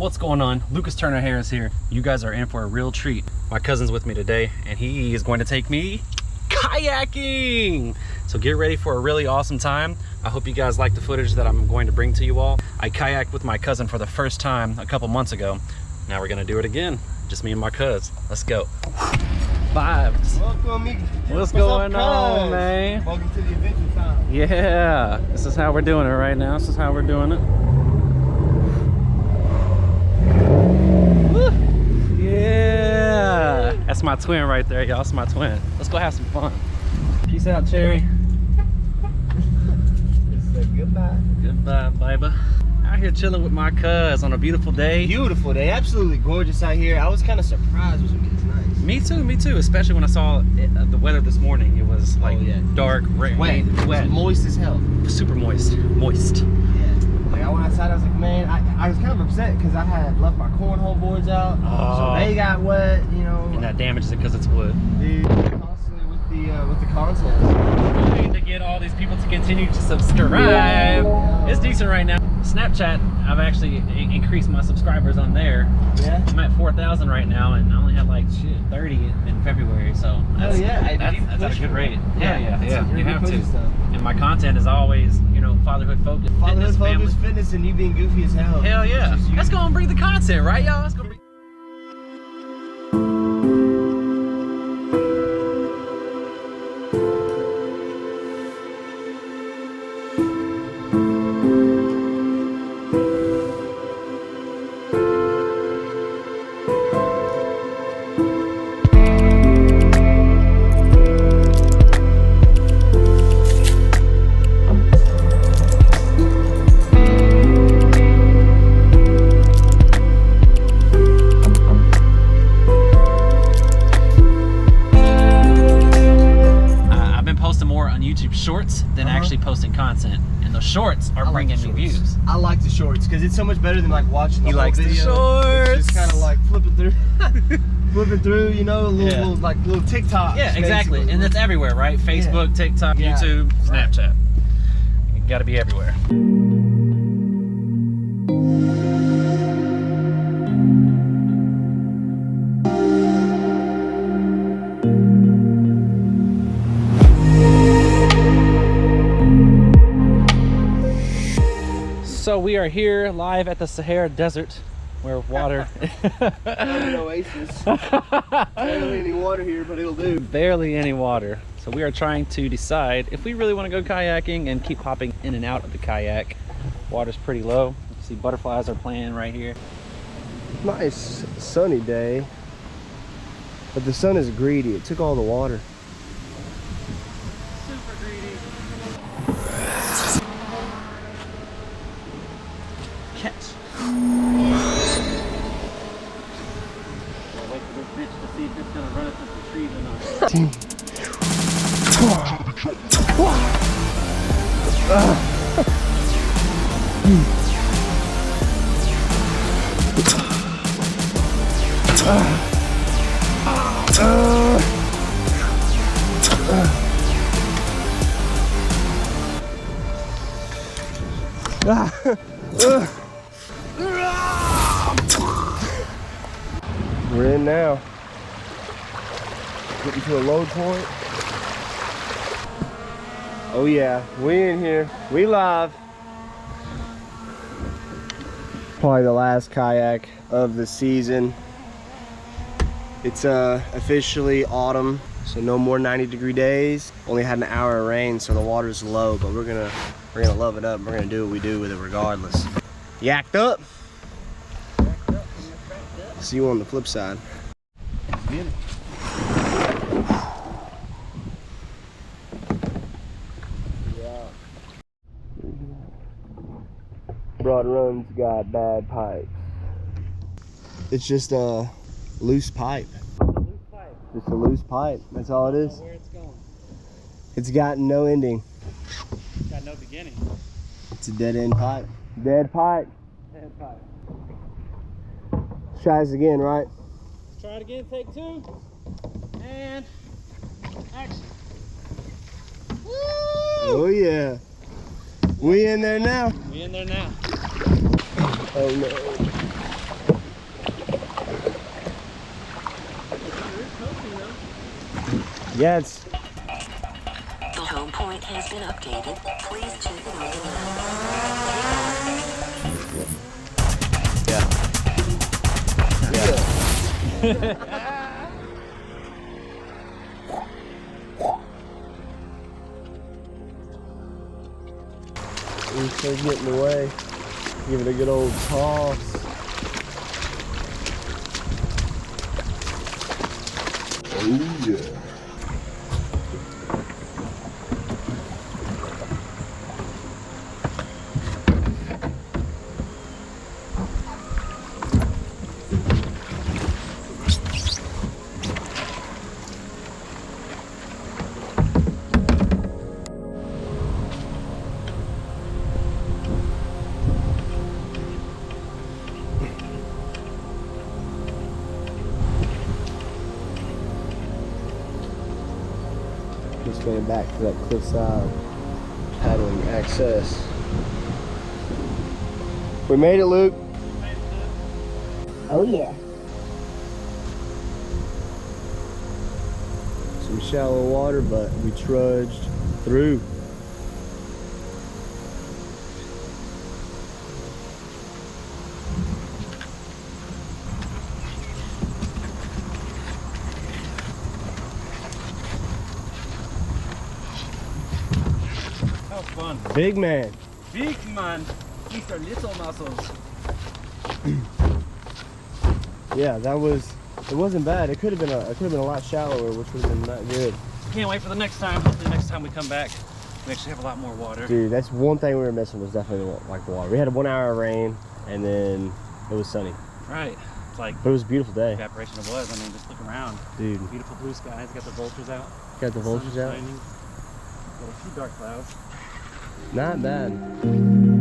What's going on? Lucas Turner Harris here. You guys are in for a real treat. My cousin's with me today and he is going to take me kayaking. So get ready for a really awesome time. I hope you guys like the footage that I'm going to bring to you all. I kayaked with my cousin for the first time a couple months ago. Now we're gonna do it again. Just me and my cuz. Let's go. Vibes. Welcome, What's going on, man? Welcome to the adventure time. Yeah, this is how we're doing it right now. This is how we're doing it. Woo. Yeah, that's my twin right there, y'all. That's my twin. Let's go have some fun. Peace out, Cherry. It's a goodbye. Goodbye, baby. Out here chilling with my cuz on a beautiful day. Beautiful day, absolutely gorgeous out here. I was kind of surprised it was nice. Me too. Especially when I saw the weather this morning. It was like dark, rain, wet. Wet, Moist as hell. super moist. Yeah. Like I went outside, I was like, man, I was kind of upset because I had left my cornhole boards out, so they got wet, you know. And that damages it because it's wood. Dude, constantly with the content. We need to get all these people to continue to subscribe. It's decent right now. Snapchat, I've actually increased my subscribers on there. Yeah. I'm at 4,000 right now, and I only had like 30 in February, so that's, that's at a good rate. Yeah. You have to. And my content is always, you know, fatherhood focused, fitness, and you being goofy as hell. Hell yeah. That's gonna bring the content, right, y'all? That's gonna bring. Shorts than actually posting content, and those shorts are bringing me views. I like the shorts because it's so much better than like watching the whole video. He likes the shorts. It's just kind of like flipping through, you know, little TikTok. Yeah, exactly, and it's everywhere, right? Facebook, TikTok, YouTube, Snapchat. You got to be everywhere. So we are here live at the Sahara Desert, where water. An oasis. Barely any water here, but it'll do. Barely any water. So we are trying to decide if we really want to go kayaking and keep hopping in and out of the kayak. Water's pretty low. You can see butterflies are playing right here. Nice sunny day, but the sun is greedy. It took all the water. Super greedy. Catch. I'll wait for this bitch to see if it's gonna run us into the trees or not. We're in now. Getting to a load point. Oh yeah, we in here. We live. Probably the last kayak of the season. It's officially autumn, so no more 90-degree days. Only had an hour of rain, so the water's low, but we're gonna love it up. We're gonna do what we do with it regardless. Yacked up. See you on the flip side. Get it. Broad Run's got bad pipes. It's just a loose pipe. Just a loose pipe. That's all it is. Where it's going. It's got no ending. It's got no beginning. It's a dead end pipe. Dead pipe. Dead pipe. Let's try this again, right? Let's try it again. Take two. And action. Woo! Oh yeah. We in there now. We in there now. Oh no. Yeah, it's... The home point has been updated. Please check it on the map. We start getting away. Give it a good old toss. Oh yeah. Just going back to that cliffside paddling access. We made it, Luke. Oh yeah. Some shallow water, but we trudged through. That was fun. Big man. Big man. These are little muscles. Yeah, that was. It wasn't bad. It could have been a lot shallower, which would have been not good. Can't wait for the next time. Hopefully next time we come back, we actually have a lot more water. Dude, that's one thing we were missing was definitely like water. We had a 1 hour of rain, and then it was sunny. Right. It's like But it was a beautiful day. evaporation it was. I mean, just look around. Dude, Beautiful blue skies. Got the vultures out. got the vultures Sun out. shining. Got a few dark clouds. Not bad.